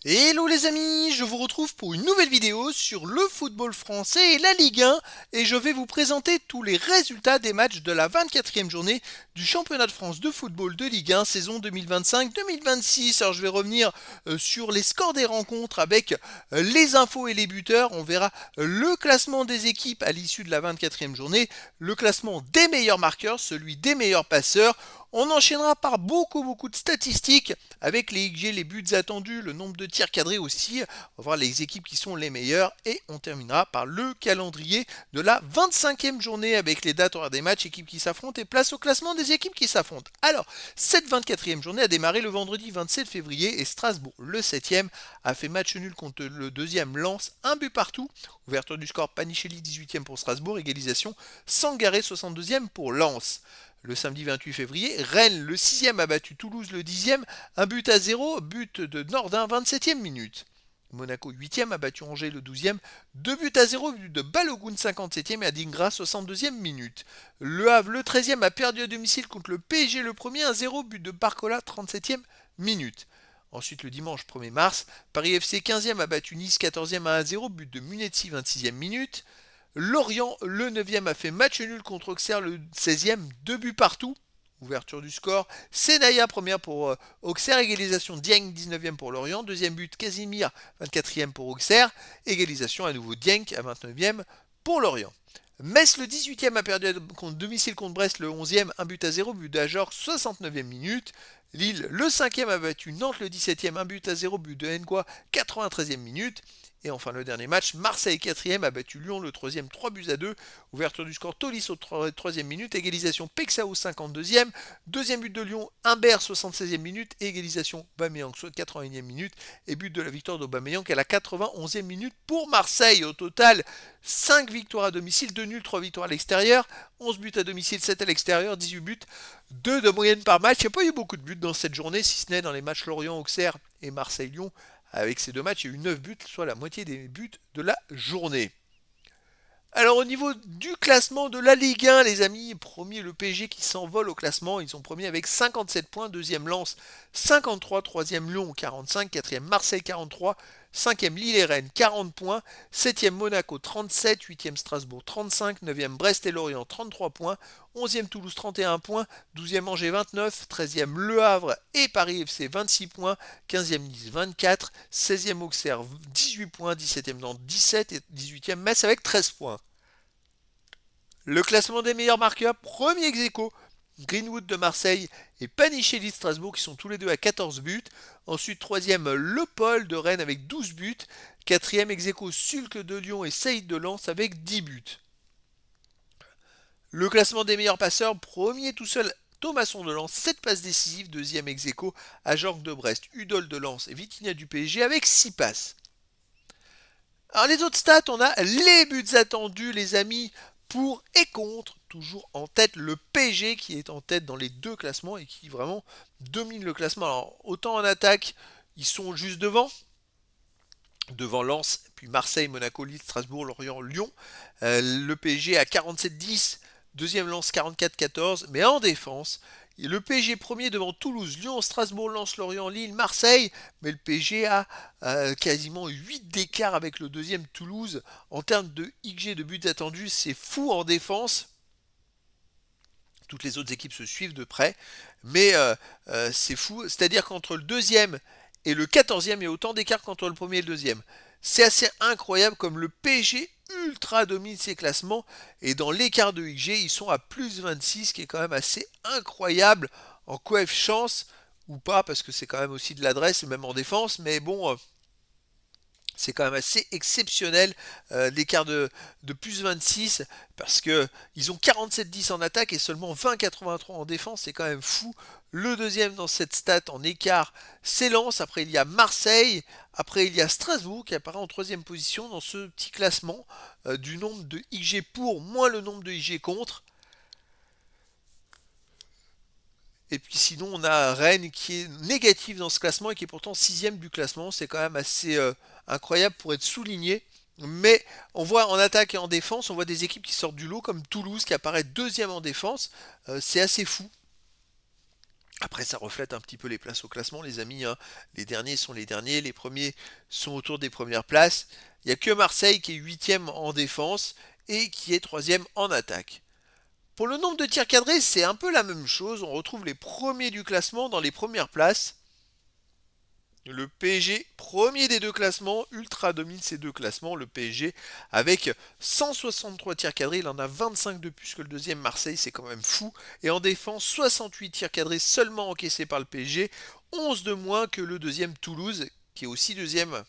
Hello les amis, je vous retrouve pour une nouvelle vidéo sur le football français et la Ligue 1 et je vais vous présenter tous les résultats des matchs de la 24e journée du championnat de France de football de Ligue 1 saison 2025-2026. Alors je vais revenir sur les scores des rencontres avec les infos et les buteurs. On verra le classement des équipes à l'issue de la 24e journée, le classement des meilleurs marqueurs, celui des meilleurs passeurs. On enchaînera par beaucoup de statistiques avec les XG, les buts attendus, le nombre de tirs cadrés aussi. On va voir les équipes qui sont les meilleures et on terminera par le calendrier de la 25e journée avec les dates horaires des matchs, équipes qui s'affrontent et place au classement des équipes qui s'affrontent. Alors, cette 24e journée a démarré le vendredi 27 février et Strasbourg, le 7e, a fait match nul contre le deuxième Lens, un but partout. Ouverture du score Panichelli 18e pour Strasbourg, égalisation Sangaré 62e pour Lens. Le samedi 28 février, Rennes, le 6e, a battu Toulouse, le 10e, un but à 0, but de Nordin, 27e minute. Monaco 8e a battu Angers le 12e, 2 buts à 0, but de Balogun 57e et Adingra 62e minute. Le Havre le 13e a perdu à domicile contre le PSG le 1er 1-0, but de Barcola 37e minute. Ensuite le dimanche 1er mars, Paris FC 15e a battu Nice 14e à 1-0, but de Munetsi 26e minute. Lorient, le 9e, a fait match nul contre Auxerre, le 16e, 2 buts partout. Ouverture du score. Senaya première pour Auxerre, égalisation Dieng 19e pour Lorient, deuxième but Casimir 24e pour Auxerre, égalisation à nouveau Dieng à 29e pour Lorient. Metz le 18e a perdu contre domicile contre Brest le 11e, 1 but à 0, but d'Ajor 69e minute. Lille le 5e a battu Nantes le 17e, 1 but à 0, but de N'Gwa 93e minute. Et enfin le dernier match, Marseille 4e a battu Lyon le 3e 3 buts à 2. Ouverture du score Tolisso 3e minute, égalisation Pexao 52e, deuxième but de Lyon, Humbert 76e minute, égalisation Aubameyang 81e minute et but de la victoire d'Aubameyang à la 91e minute pour Marseille. Au total, 5 victoires à domicile, 2 nuls, 3 victoires à l'extérieur, 11 buts à domicile, 7 à l'extérieur, 18 buts, 2 de moyenne par match. Il n'y a pas eu beaucoup de buts dans cette journée, si ce n'est dans les matchs Lorient-Auxerre et Marseille-Lyon. Avec ces deux matchs, il y a eu 9 buts, soit la moitié des buts de la journée. Alors au niveau du classement de la Ligue 1, les amis, premier le PSG qui s'envole au classement, ils sont premiers avec 57 points, deuxième Lens 53, troisième Lyon 45, quatrième Marseille 43, cinquième Lille et Rennes 40 points, septième Monaco 37, huitième Strasbourg 35, neuvième Brest et Lorient 33 points, onzième Toulouse 31 points, douzième Angers 29, treizième Le Havre et Paris FC 26 points, quinzième Nice 24, seizième Auxerre 18 points, dix-septième Nantes 17 et dix-huitième Metz avec 13 points. Le classement des meilleurs marqueurs, premier ex-aequo, Greenwood de Marseille et Panichelli de Strasbourg qui sont tous les deux à 14 buts. Ensuite, troisième, Le Paul de Rennes avec 12 buts. Quatrième ex-aequo, Sulk de Lyon et Saïd de Lens avec 10 buts. Le classement des meilleurs passeurs, premier tout seul, Thomasson de Lens, 7 passes décisives. Deuxième ex-aequo, Ajorg de Brest, Udol de Lens et Vitinha du PSG avec 6 passes. Alors les autres stats, on a les buts attendus, les amis, pour et contre. Toujours en tête le PSG qui est en tête dans les deux classements et qui vraiment domine le classement. Alors autant en attaque, ils sont juste devant Lens, puis Marseille, Monaco, Lille, Strasbourg, Lorient, Lyon. Le PSG à 47-10, deuxième Lens 44-14, mais en défense, le PSG premier devant Toulouse, Lyon, Strasbourg, Lens, Lorient, Lille, Marseille, mais le PSG a quasiment 8 d'écart avec le deuxième Toulouse. En termes de XG de buts attendus, c'est fou en défense. Toutes les autres équipes se suivent de près, mais c'est fou. C'est-à-dire qu'entre le deuxième et le 14e, il y a autant d'écart qu'entre le premier et le deuxième. C'est assez incroyable comme le PSG ultra domine ses classements et dans l'écart de XG, ils sont à plus 26, ce qui est quand même assez incroyable en coef chance ou pas, parce que c'est quand même aussi de l'adresse, même en défense, mais bon, c'est quand même assez exceptionnel l'écart de plus 26 parce que ils ont 47-10 en attaque et seulement 20-83 en défense, c'est quand même fou. Le deuxième dans cette stat en écart, c'est Lens. Après il y a Marseille, après il y a Strasbourg qui apparaît en troisième position dans ce petit classement du nombre de XG pour moins le nombre de XG contre. Et puis sinon, on a Rennes qui est négatif dans ce classement et qui est pourtant sixième du classement. C'est quand même assez incroyable pour être souligné. Mais on voit en attaque et en défense, on voit des équipes qui sortent du lot comme Toulouse qui apparaît deuxième en défense. C'est assez fou. Après, ça reflète un petit peu les places au classement, les amis, hein. Les derniers sont les derniers, les premiers sont autour des premières places. Il n'y a que Marseille qui est huitième en défense et qui est troisième en attaque. Pour le nombre de tirs cadrés, c'est un peu la même chose. On retrouve les premiers du classement dans les premières places. Le PSG, premier des deux classements, ultra domine ces deux classements. Le PSG avec 163 tirs cadrés, il en a 25 de plus que le deuxième Marseille, c'est quand même fou. Et en défense, 68 tirs cadrés seulement encaissés par le PSG, 11 de moins que le deuxième Toulouse, qui est aussi deuxième.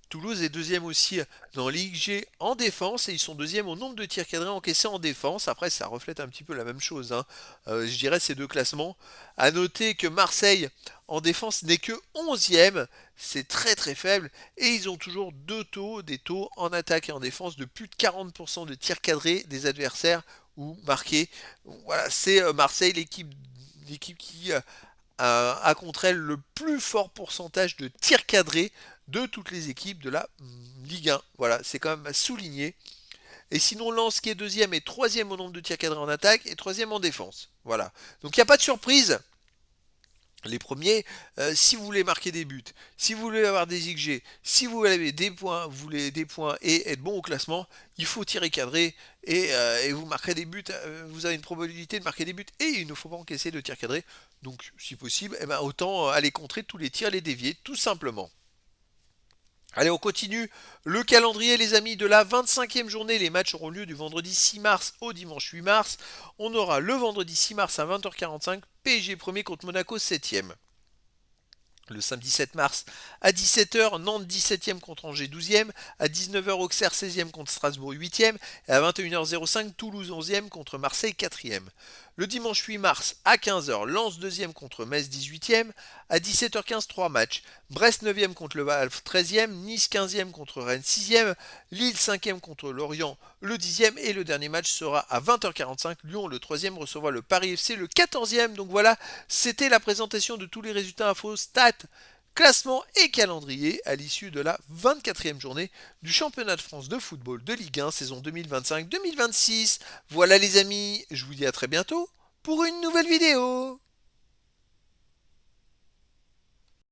Toulouse est deuxième aussi dans Ligue G en défense et ils sont deuxième au nombre de tirs cadrés encaissés en défense. Après, ça reflète un petit peu la même chose, hein. Je dirais ces deux classements. À noter que Marseille en défense n'est que 11e, c'est très très faible et ils ont toujours des taux en attaque et en défense de plus de 40% de tirs cadrés des adversaires ou marqués. Voilà, c'est Marseille l'équipe qui a contre elle le plus fort pourcentage de tirs cadrés de toutes les équipes de la Ligue 1. Voilà, c'est quand même à souligner. Et sinon, Lens qui est deuxième et troisième au nombre de tirs cadrés en attaque et troisième en défense. Voilà. Donc il n'y a pas de surprise. Les premiers, si vous voulez marquer des buts, si vous voulez avoir des XG, si vous voulez des points, vous voulez des points et être bon au classement, il faut tirer cadré et vous marquerez des buts. Vous avez une probabilité de marquer des buts et il ne faut pas encaisser de tirs cadrés. Donc, si possible, eh ben, autant aller contrer tous les tirs, les dévier, tout simplement. Allez, on continue le calendrier, les amis, de la 25e journée. Les matchs auront lieu du vendredi 6 mars au dimanche 8 mars. On aura le vendredi 6 mars à 20h45, PSG premier contre Monaco 7e. Le samedi 7 mars à 17h, Nantes 17e contre Angers 12e, à 19h Auxerre 16e contre Strasbourg 8e, et à 21h05 Toulouse 11e contre Marseille 4e. Le dimanche 8 mars à 15h, Lens 2e contre Metz 18e, à 17h15 3 matchs, Brest 9e contre le Havre 13e, Nice 15e contre Rennes 6e, Lille 5e contre Lorient le 10e, et le dernier match sera à 20h45, Lyon le 3e recevra le Paris FC le 14e. Donc voilà, c'était la présentation de tous les résultats infos, stats, classement et calendrier à l'issue de la 24e journée du championnat de France de football de Ligue 1 saison 2025-2026. Voilà les amis, je vous dis à très bientôt pour une nouvelle vidéo.